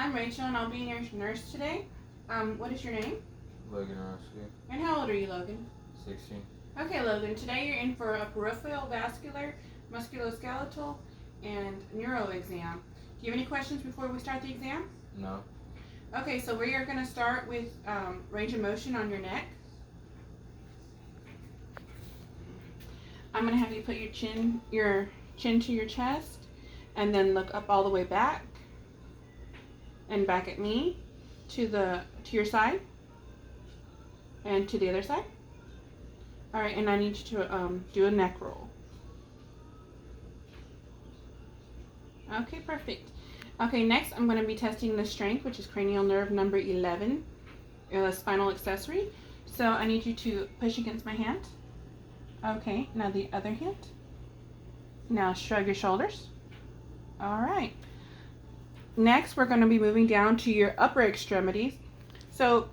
I'm Rachel, and I'll be your nurse today. What is your name? Logan Roscoe. And how old are you, Logan? 16. Okay, Logan. Today you're in for a peripheral vascular, musculoskeletal, and neuro exam. Do you have any questions before we start the exam? No. Okay, so we are going to start with range of motion on your neck. I'm going to have you put your chin to your chest, and then look up all the way back, and back at me, to your side, and to the other side. All right, and I need you to do a neck roll. Okay, perfect. Okay, next I'm going to be testing the strength, which is cranial nerve number 11, spinal accessory. So I need you to push against my hand. Okay, now the other hand. Now shrug your shoulders. All right. Next, we're going to be moving down to your upper extremities. So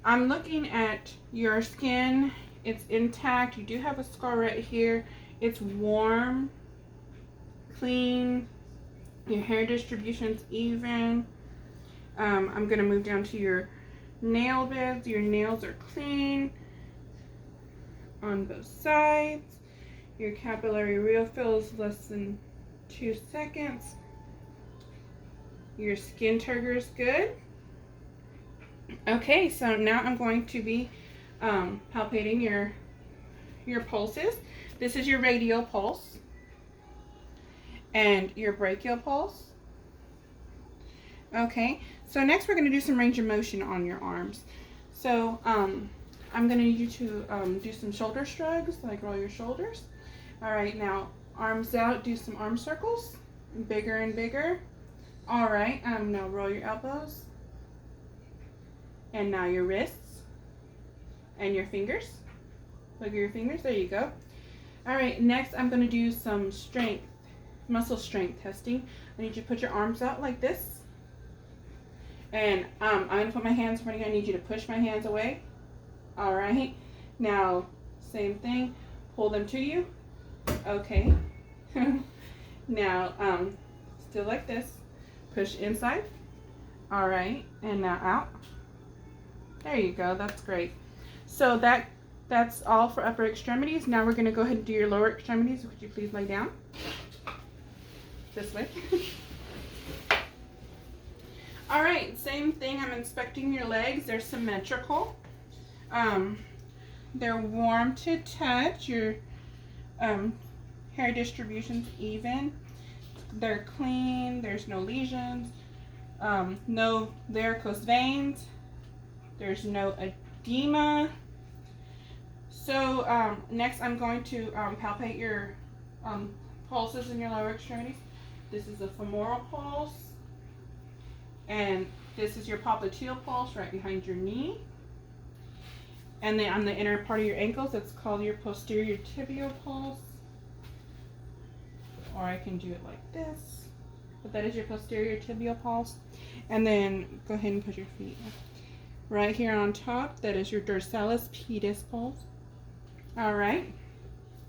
I'm looking at your skin. It's intact. You do have a scar right here. It's warm, clean. Your hair distribution's even. I'm going to move down to your nail beds. Your nails are clean on both sides. Your capillary refill is less than 2 seconds. Your skin turgor is good. Okay, so now I'm going to be palpating your pulses. This is your radial pulse and your brachial pulse. Okay, so next we're going to do some range of motion on your arms. So I'm going to need you to do some shoulder shrugs, like roll your shoulders. All right, now arms out, do some arm circles, bigger and bigger. All right, now roll your elbows, and now your wrists and your fingers. Look at your fingers, there you go. All right, next I'm going to do some strength, muscle strength testing. I need you to put your arms out like this, and I'm going to put my hands in front of you. I need you to push my hands away. All right, now same thing, pull them to you. Okay. Now still like this, push inside. All right, and now out. There you go, that's great. So that's all for upper extremities. Now we're going to go ahead and do your lower extremities. Would you please lay down this way? All right, same thing. I'm inspecting your legs. They're symmetrical. They're warm to touch. Your hair distribution's even. They're clean. There's no lesions. No varicose veins. There's no edema. So next I'm going to palpate your pulses in your lower extremities. This is a femoral pulse, and this is your popliteal pulse right behind your knee. And then on the inner part of your ankles, it's called your posterior tibial pulse. Or I can do it like this. But that is your posterior tibial pulse. And then go ahead and put your feet right here on top. That is your dorsalis pedis pulse. All right.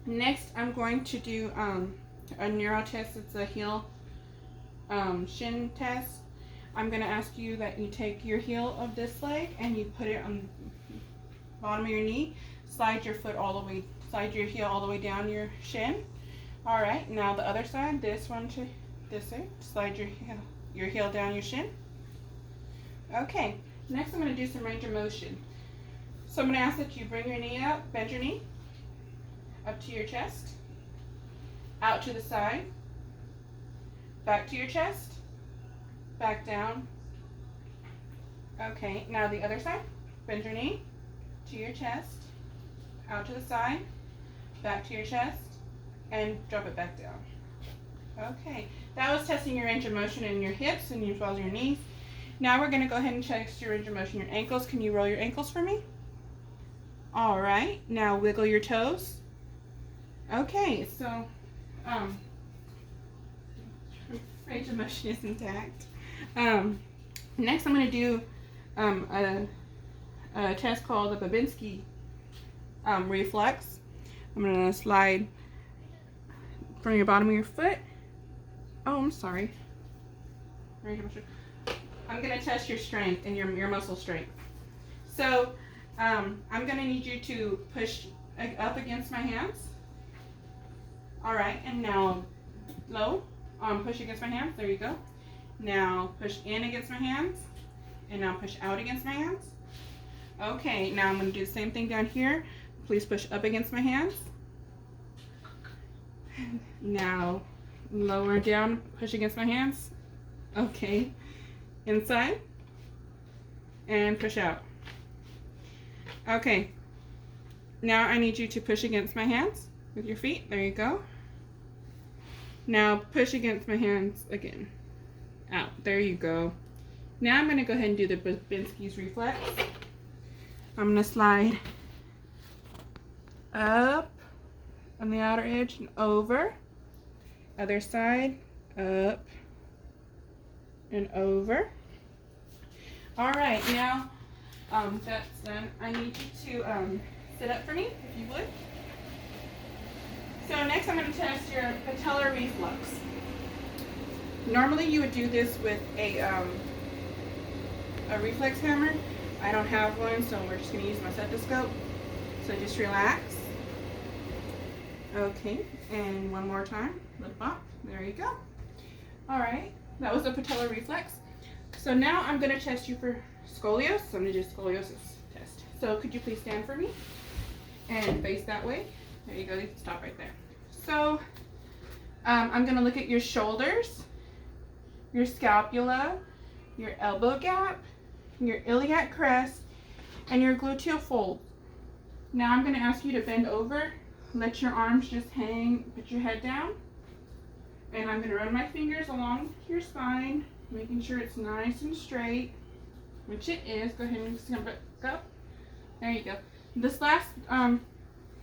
Next, I'm going to do a neuro test. It's a heel shin test. I'm going to ask you that you take your heel of this leg and you put it on the bottom of your knee. Slide your heel all the way down your shin. All right, now the other side, this one to this side. Slide your heel down your shin. Okay, next I'm going to do some range of motion. So I'm going to ask that you bring your knee up, bend your knee, up to your chest, out to the side, back to your chest, back down. Okay, now the other side, bend your knee, to your chest, out to the side, back to your chest, and drop it back down. Okay, that was testing your range of motion in your hips and as well as your knees. Now we're going to go ahead and test your range of motion in your ankles. Can you roll your ankles for me? All right, now wiggle your toes. Okay, so range of motion is intact. Next I'm going to do a test called the Babinski reflex. I'm going to slide from your bottom of your foot. Oh, I'm sorry. I'm gonna test your strength and your muscle strength. So I'm gonna need you to push up against my hands. All right, and now low. Push against my hands. There you go. Now push in against my hands, and now push out against my hands. Okay, now I'm gonna do the same thing down here. Please push up against my hands. Now lower down, push against my hands. Okay, inside, and push out. Okay, now I need you to push against my hands with your feet. There you go. Now push against my hands again. Out. There you go. Now I'm going to go ahead and do the Babinski's reflex. I'm going to slide up on the outer edge and over. Other side, up and over. All right, now that's done. I need you to sit up for me, if you would. So next I'm going to test your patellar reflex. Normally you would do this with a reflex hammer. I don't have one, so we're just going to use my stethoscope. So just relax. Okay, and one more time. Lift up. There you go. All right, that was a patellar reflex. So now I'm going to test you for scoliosis. So I'm going to do a scoliosis test. So could you please stand for me and face that way? There you go. You can stop right there. So I'm going to look at your shoulders, your scapula, your elbow gap, your iliac crest, and your gluteal fold. Now I'm going to ask you to bend over, let your arms just hang, put your head down, and I'm going to run my fingers along your spine, making sure it's nice and straight, which it is. Go ahead and just come back up. There you go. This last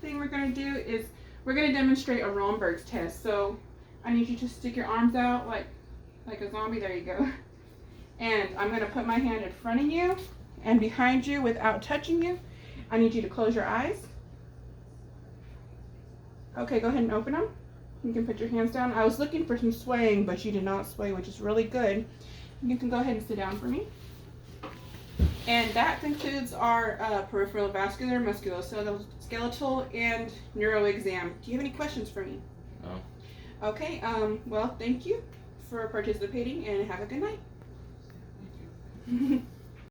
thing we're going to do is we're going to demonstrate a Romberg's test. So I need you to stick your arms out like a zombie. There you go. And I'm going to put my hand in front of you and behind you without touching you. I need you to close your eyes. Okay, go ahead and open them. You can put your hands down. I was looking for some swaying, but you did not sway, which is really good. You can go ahead and sit down for me. And that concludes our peripheral vascular, musculoskeletal, and neuro exam. Do you have any questions for me? No. Okay, well, thank you for participating and have a good night. Thank you.